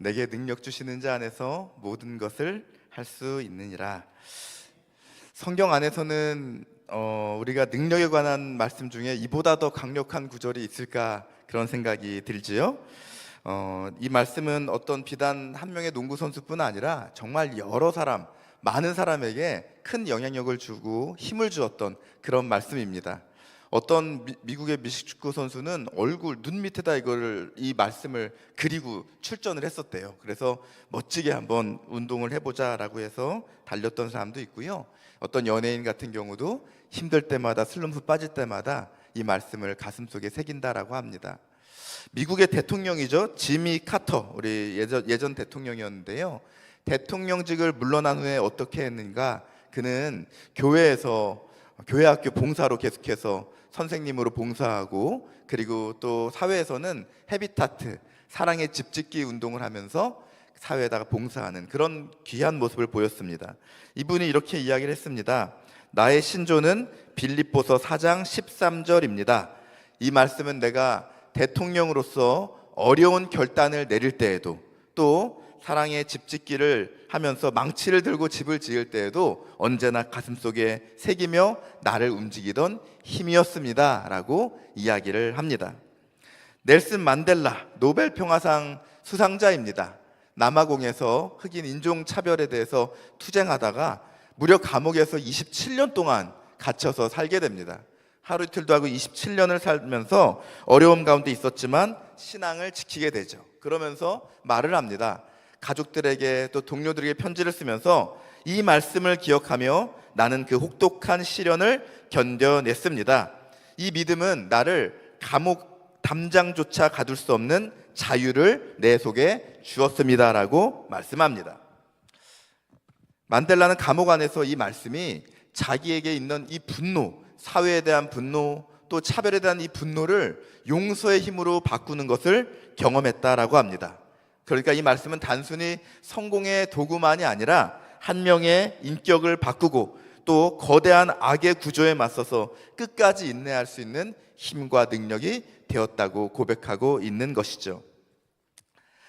내게 능력 주시는 자 안에서 모든 것을 할 수 있느니라. 성경 안에서는 우리가 능력에 관한 말씀 중에 이보다 더 강력한 구절이 있을까 그런 생각이 들지요. 이 말씀은 어떤 비단 한 명의 농구 선수뿐 아니라 정말 여러 사람, 많은 사람에게 큰 영향력을 주고 힘을 주었던 그런 말씀입니다. 어떤 미국의 미식축구 선수는 얼굴, 눈 밑에다 이 말씀을 그리고 출전을 했었대요. 그래서 멋지게 한번 운동을 해보자라고 해서 달렸던 사람도 있고요. 어떤 연예인 같은 경우도 힘들 때마다, 슬럼프 빠질 때마다 이 말씀을 가슴속에 새긴다라고 합니다. 미국의 대통령이죠. 지미 카터, 우리 예전 대통령이었는데요. 대통령직을 물러난 후에 어떻게 했는가? 그는 교회학교 봉사로 계속해서 선생님으로 봉사하고, 그리고 또 사회에서는 헤비타트, 사랑의 집 짓기 운동을 하면서 사회에다가 봉사하는 그런 귀한 모습을 보였습니다. 이분이 이렇게 이야기를 했습니다. 나의 신조는 빌립보서 4장 13절입니다. 이 말씀은 내가 대통령으로서 어려운 결단을 내릴 때에도, 또 사랑의 집 짓기를 하면서 망치를 들고 집을 지을 때에도 언제나 가슴속에 새기며 나를 움직이던 힘이었습니다 라고 이야기를 합니다. 넬슨 만델라, 노벨 평화상 수상자입니다. 남아공에서 흑인 인종차별에 대해서 투쟁하다가 무려 감옥에서 27년 동안 갇혀서 살게 됩니다. 하루 이틀도 하고 27년을 살면서 어려움 가운데 있었지만 신앙을 지키게 되죠. 그러면서 말을 합니다. 가족들에게 또 동료들에게 편지를 쓰면서 이 말씀을 기억하며 나는 그 혹독한 시련을 견뎌냈습니다. 이 믿음은 나를 감옥 담장조차 가둘 수 없는 자유를 내 속에 주었습니다 라고 말씀합니다. 만델라는 감옥 안에서 이 말씀이 자기에게 있는 이 분노, 사회에 대한 분노, 또 차별에 대한 이 분노를 용서의 힘으로 바꾸는 것을 경험했다라고 합니다. 그러니까 이 말씀은 단순히 성공의 도구만이 아니라 한 명의 인격을 바꾸고 또 거대한 악의 구조에 맞서서 끝까지 인내할 수 있는 힘과 능력이 되었다고 고백하고 있는 것이죠.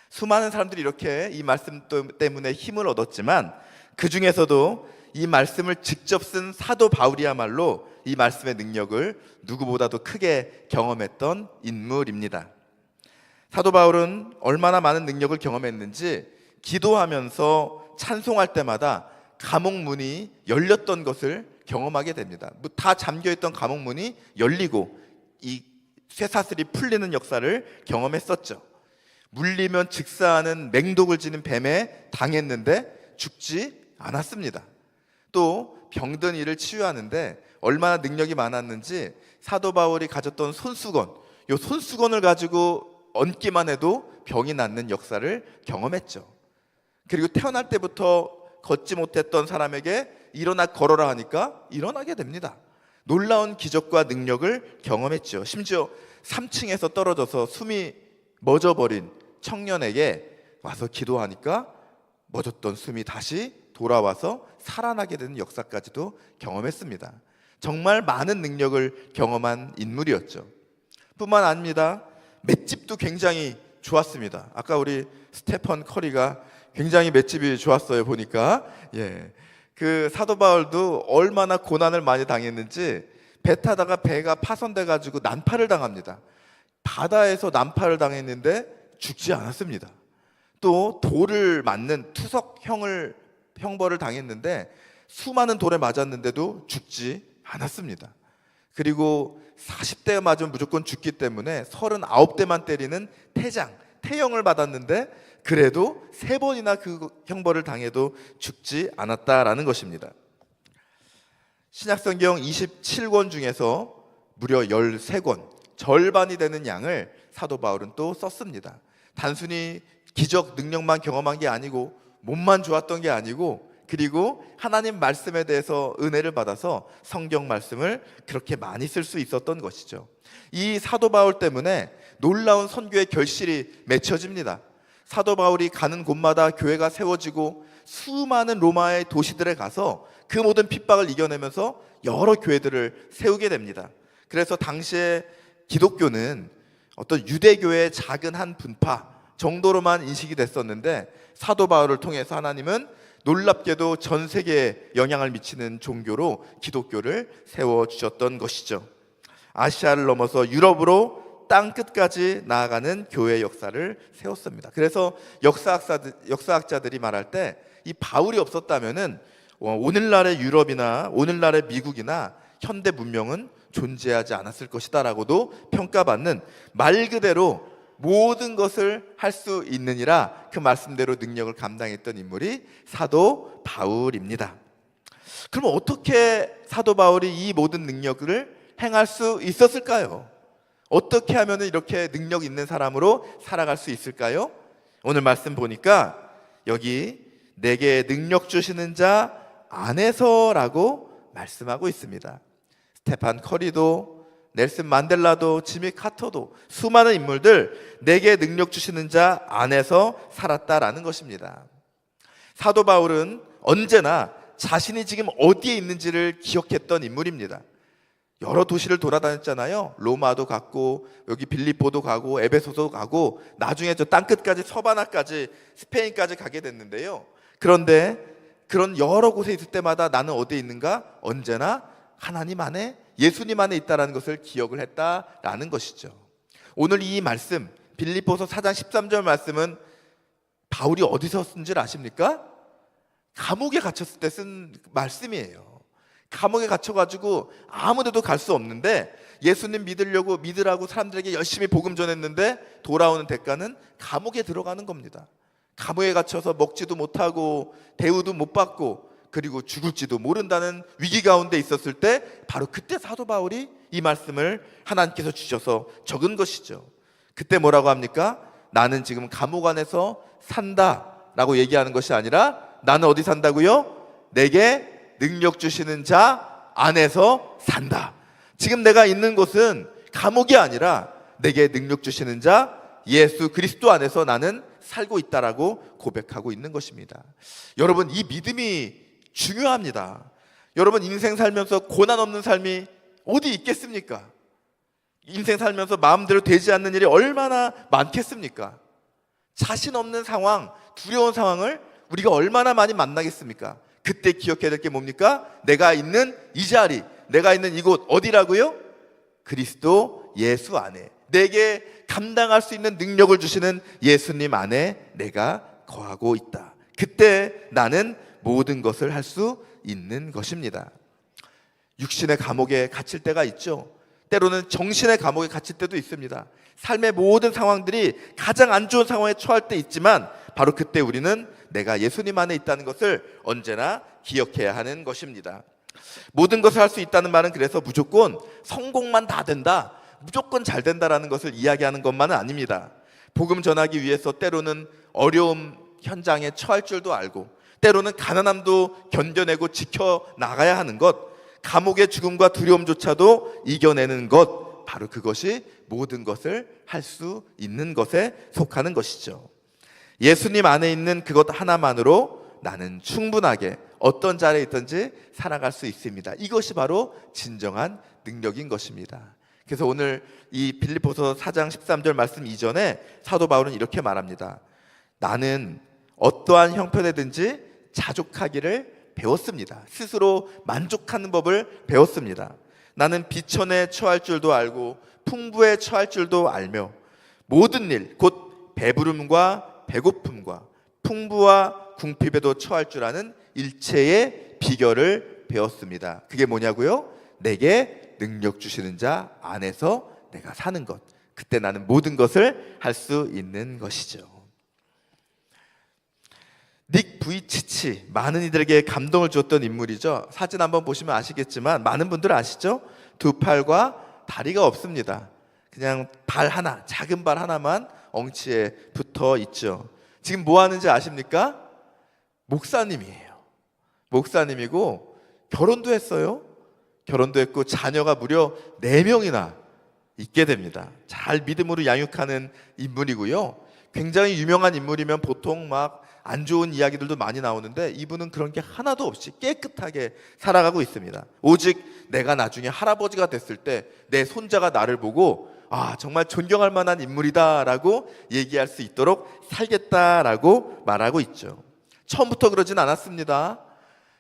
수많은 사람들이 이렇게 이 말씀 때문에 힘을 얻었지만 그 중에서도 이 말씀을 직접 쓴 사도 바울이야말로 이 말씀의 능력을 누구보다도 크게 경험했던 인물입니다. 사도 바울은 얼마나 많은 능력을 경험했는지 기도하면서 찬송할 때마다 감옥 문이 열렸던 것을 경험하게 됩니다. 다 잠겨있던 감옥 문이 열리고 이 쇠사슬이 풀리는 역사를 경험했었죠. 물리면 즉사하는 맹독을 지닌 뱀에 당했는데 죽지 않았습니다. 또 병든 이를 치유하는데 얼마나 능력이 많았는지 사도 바울이 가졌던 손수건, 이 손수건을 가지고 얹기만 해도 병이 낫는 역사를 경험했죠. 그리고 태어날 때부터 걷지 못했던 사람에게 일어나 걸어라 하니까 일어나게 됩니다. 놀라운 기적과 능력을 경험했죠. 심지어 3층에서 떨어져서 숨이 멎어버린 청년에게 와서 기도하니까 멎었던 숨이 다시 돌아와서 살아나게 되는 역사까지도 경험했습니다. 정말 많은 능력을 경험한 인물이었죠. 뿐만 아닙니다. 맷집도 굉장히 좋았습니다. 아까 우리 스테펀 커리가 굉장히 맷집이 좋았어요. 보니까 그 사도 바울도 얼마나 고난을 많이 당했는지 배 타다가 배가 파손돼 가지고 난파를 당합니다. 바다에서 난파를 당했는데 죽지 않았습니다. 또 돌을 맞는 형벌을 당했는데 수많은 돌에 맞았는데도 죽지 않았습니다. 그리고 40대 맞으면 무조건 죽기 때문에 39대만 때리는 태형을 받았는데 그래도 3번이나 그 형벌을 당해도 죽지 않았다라는 것입니다. 신약성경 27권 중에서 무려 13권, 절반이 되는 양을 사도 바울은 또 썼습니다. 단순히 기적 능력만 경험한 게 아니고 몸만 좋았던 게 아니고, 그리고 하나님 말씀에 대해서 은혜를 받아서 성경 말씀을 그렇게 많이 쓸 수 있었던 것이죠. 이 사도 바울 때문에 놀라운 선교의 결실이 맺혀집니다. 사도 바울이 가는 곳마다 교회가 세워지고 수많은 로마의 도시들에 가서 그 모든 핍박을 이겨내면서 여러 교회들을 세우게 됩니다. 그래서 당시에 기독교는 어떤 유대교의 작은 한 분파, 정도로만 인식이 됐었는데 사도 바울을 통해서 하나님은 놀랍게도 전 세계에 영향을 미치는 종교로 기독교를 세워주셨던 것이죠. 아시아를 넘어서 유럽으로 땅끝까지 나아가는 교회 역사를 세웠습니다. 그래서 역사학자들이 말할 때 이 바울이 없었다면은 오늘날의 유럽이나 오늘날의 미국이나 현대 문명은 존재하지 않았을 것이다라고도 평가받는, 말 그대로 모든 것을 할 수 있느니라 그 말씀대로 능력을 감당했던 인물이 사도 바울입니다. 그럼 어떻게 사도 바울이 이 모든 능력을 행할 수 있었을까요? 어떻게 하면 이렇게 능력 있는 사람으로 살아갈 수 있을까요? 오늘 말씀 보니까 여기 내게 능력 주시는 자 안에서라고 말씀하고 있습니다. 스테판 커리도, 넬슨 만델라도, 지미 카터도, 수많은 인물들 내게 능력 주시는 자 안에서 살았다라는 것입니다. 사도 바울은 언제나 자신이 지금 어디에 있는지를 기억했던 인물입니다. 여러 도시를 돌아다녔잖아요. 로마도 갔고, 여기 빌립보도 가고, 에베소도 가고, 나중에 저 땅끝까지, 서바나까지, 스페인까지 가게 됐는데요. 그런데 그런 여러 곳에 있을 때마다 나는 어디에 있는가? 언제나 하나님 안에, 예수님 안에 있다는 것을 기억을 했다라는 것이죠. 오늘 이 말씀, 빌립보서 4장 13절 말씀은 바울이 어디서 쓴 줄 아십니까? 감옥에 갇혔을 때 쓴 말씀이에요. 감옥에 갇혀가지고 아무데도 갈 수 없는데 예수님 믿으라고 사람들에게 열심히 복음 전했는데 돌아오는 대가는 감옥에 들어가는 겁니다. 감옥에 갇혀서 먹지도 못하고 대우도 못 받고 그리고 죽을지도 모른다는 위기 가운데 있었을 때 바로 그때 사도 바울이 이 말씀을 하나님께서 주셔서 적은 것이죠. 그때 뭐라고 합니까? 나는 지금 감옥 안에서 산다라고 얘기하는 것이 아니라 나는 어디 산다고요? 내게 능력 주시는 자 안에서 산다. 지금 내가 있는 곳은 감옥이 아니라 내게 능력 주시는 자 예수 그리스도 안에서 나는 살고 있다라고 고백하고 있는 것입니다. 여러분, 이 믿음이 중요합니다. 여러분, 인생 살면서 고난 없는 삶이 어디 있겠습니까? 인생 살면서 마음대로 되지 않는 일이 얼마나 많겠습니까? 자신 없는 상황, 두려운 상황을 우리가 얼마나 많이 만나겠습니까? 그때 기억해야 될 게 뭡니까? 내가 있는 이 자리, 내가 있는 이곳 어디라고요? 그리스도 예수 안에, 내게 감당할 수 있는 능력을 주시는 예수님 안에 내가 거하고 있다. 그때 나는 모든 것을 할 수 있는 것입니다. 육신의 감옥에 갇힐 때가 있죠. 때로는 정신의 감옥에 갇힐 때도 있습니다. 삶의 모든 상황들이 가장 안 좋은 상황에 처할 때 있지만 바로 그때 우리는 내가 예수님 안에 있다는 것을 언제나 기억해야 하는 것입니다. 모든 것을 할 수 있다는 말은 그래서 무조건 성공만 다 된다, 무조건 잘 된다라는 것을 이야기하는 것만은 아닙니다. 복음 전하기 위해서 때로는 어려움 현장에 처할 줄도 알고, 때로는 가난함도 견뎌내고 지켜나가야 하는 것, 감옥의 죽음과 두려움조차도 이겨내는 것, 바로 그것이 모든 것을 할 수 있는 것에 속하는 것이죠. 예수님 안에 있는 그것 하나만으로 나는 충분하게 어떤 자리에 있든지 살아갈 수 있습니다. 이것이 바로 진정한 능력인 것입니다. 그래서 오늘 이 빌립보서 4장 13절 말씀 이전에 사도 바울은 이렇게 말합니다. 나는 어떠한 형편에든지 자족하기를 배웠습니다. 스스로 만족하는 법을 배웠습니다. 나는 비천에 처할 줄도 알고 풍부에 처할 줄도 알며 모든 일, 곧 배부름과 배고픔과 풍부와 궁핍에도 처할 줄 아는 일체의 비결을 배웠습니다. 그게 뭐냐고요? 내게 능력 주시는 자 안에서 내가 사는 것. 그때 나는 모든 것을 할 수 있는 것이죠. 닉 부이치치, 많은 이들에게 감동을 주었던 인물이죠. 사진 한번 보시면 아시겠지만 많은 분들 아시죠? 두 팔과 다리가 없습니다. 그냥 발 하나, 작은 발 하나만 엉치에 붙어 있죠. 지금 뭐 하는지 아십니까? 목사님이에요. 목사님이고 결혼도 했어요. 결혼도 했고 자녀가 무려 4명이나 있게 됩니다. 잘 믿음으로 양육하는 인물이고요. 굉장히 유명한 인물이면 보통 막 안 좋은 이야기들도 많이 나오는데 이분은 그런 게 하나도 없이 깨끗하게 살아가고 있습니다. 오직 내가 나중에 할아버지가 됐을 때 내 손자가 나를 보고 정말 존경할 만한 인물이다라고 얘기할 수 있도록 살겠다라고 말하고 있죠. 처음부터 그러진 않았습니다.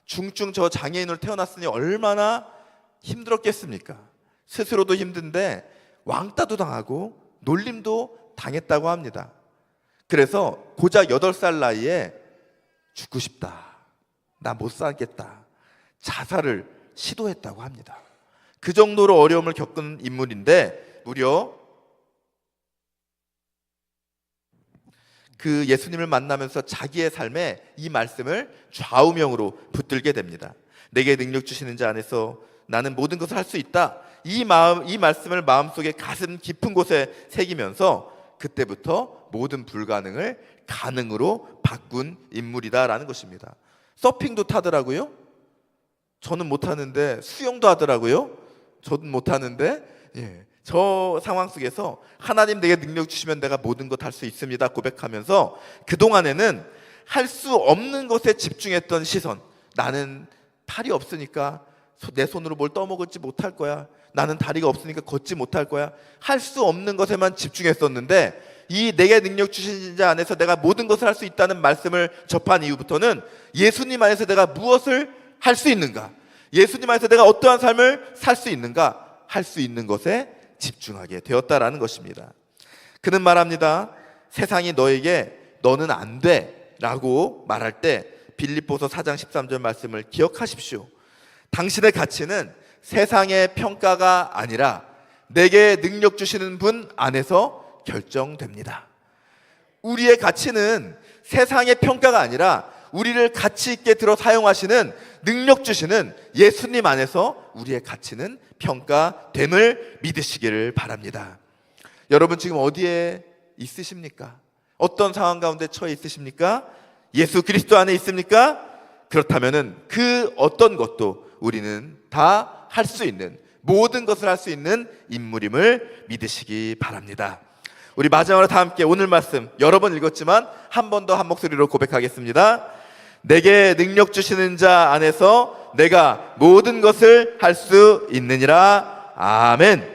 중증 장애인으로 태어났으니 얼마나 힘들었겠습니까? 스스로도 힘든데 왕따도 당하고 놀림도 당했다고 합니다. 그래서 고작 8살 나이에 죽고 싶다, 나 못 살겠다, 자살을 시도했다고 합니다. 그 정도로 어려움을 겪은 인물인데 무려 그 예수님을 만나면서 자기의 삶에 이 말씀을 좌우명으로 붙들게 됩니다. 내게 능력 주시는 자 안에서 나는 모든 것을 할 수 있다. 이 말씀을 마음속에 가슴 깊은 곳에 새기면서 그때부터 모든 불가능을 가능으로 바꾼 인물이다라는 것입니다. 서핑도 타더라고요. 저는 못하는데 수영도 하더라고요. 저는 못하는데 저 상황 속에서 하나님 내게 능력 주시면 내가 모든 것 할 수 있습니다 고백하면서 그동안에는 할 수 없는 것에 집중했던 시선, 나는 팔이 없으니까 내 손으로 뭘 떠먹을지 못할 거야, 나는 다리가 없으니까 걷지 못할 거야, 할 수 없는 것에만 집중했었는데 이 내게 능력 주신 자 안에서 내가 모든 것을 할 수 있다는 말씀을 접한 이후부터는 예수님 안에서 내가 무엇을 할 수 있는가, 예수님 안에서 내가 어떠한 삶을 살 수 있는가, 할 수 있는 것에 집중하게 되었다라는 것입니다. 그는 말합니다. 세상이 너에게 너는 안 돼 라고 말할 때 빌립보서 4장 13절 말씀을 기억하십시오. 당신의 가치는 세상의 평가가 아니라 내게 능력 주시는 분 안에서 결정됩니다. 우리의 가치는 세상의 평가가 아니라 우리를 가치 있게 들어 사용하시는 능력 주시는 예수님 안에서 우리의 가치는 평가됨을 믿으시기를 바랍니다. 여러분 지금 어디에 있으십니까? 어떤 상황 가운데 처해 있으십니까? 예수 그리스도 안에 있습니까? 그렇다면은 그 어떤 것도 우리는 다 할 수 있는, 모든 것을 할 수 있는 인물임을 믿으시기 바랍니다. 우리 마지막으로 다 함께 오늘 말씀 여러 번 읽었지만 한 번 더 한 목소리로 고백하겠습니다. 내게 능력 주시는 자 안에서 내가 모든 것을 할 수 있느니라. 아멘.